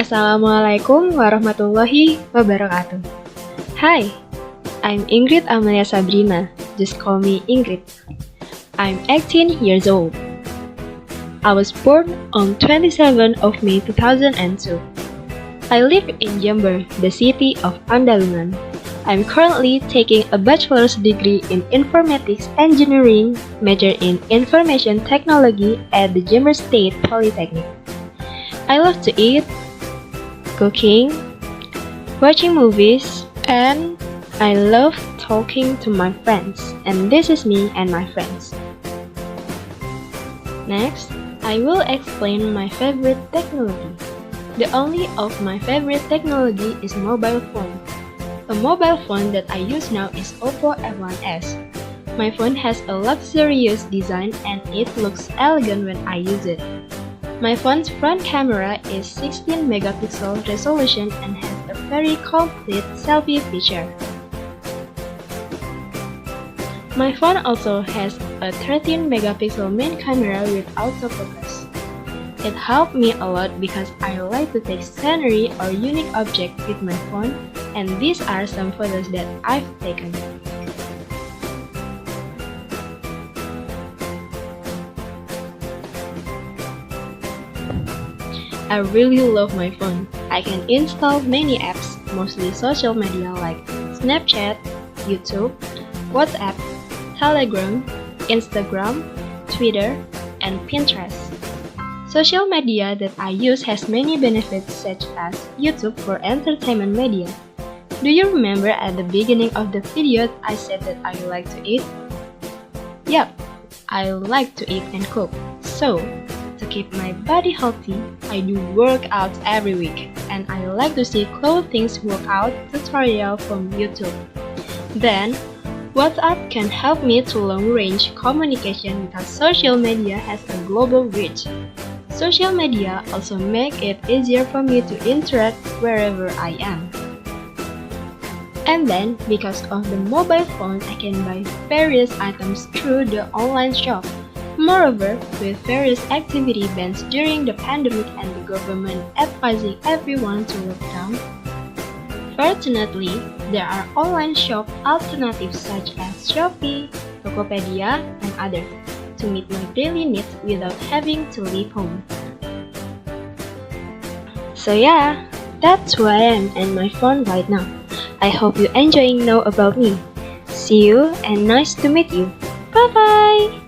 Assalamualaikum warahmatullahi wabarakatuh. Hi, I'm Ingrid Amalia Sabrina. Just call me Ingrid. I'm 18 years old. I was born on 27 of May 2002. I live in Jember, the city of Andalungan. I'm currently taking a bachelor's degree in informatics engineering, major in information technology at the Jember State Polytechnic. I love to eat, cooking, watching movies, and I love talking to my friends. And this is me and my friends. Next, I will explain my favorite technology. The only of my favorite technology is mobile phone. A mobile phone that I use now is Oppo F1s. My phone has a luxurious design and it looks elegant when I use it. My phone's front camera is 16 megapixel resolution and has a very complete selfie feature. My phone also has a 13 megapixel main camera with autofocus. It helped me a lot because I like to take scenery or unique objects with my phone, and these are some photos that I've taken. I really love my phone. I can install many apps, mostly social media like Snapchat, YouTube, WhatsApp, Telegram, Instagram, Twitter, and Pinterest. Social media that I use has many benefits such as YouTube for entertainment media. Do you remember at the beginning of the video I said that I like to eat? Yep, I like to eat and cook. So, to keep my body healthy, I do workouts every week, and I like to see clothing workout tutorial from YouTube. Then, WhatsApp can help me to long-range communication because social media has a global reach. Social media also make it easier for me to interact wherever I am. And then, because of the mobile phone, I can buy various items through the online shop. Moreover, with various activity bans during the pandemic and the government advising everyone to lock down, fortunately, there are online shop alternatives such as Shopee, Tokopedia, and others to meet my daily needs without having to leave home. So yeah, that's who I am and my phone right now. I hope you enjoying know about me. See you and nice to meet you. Bye bye!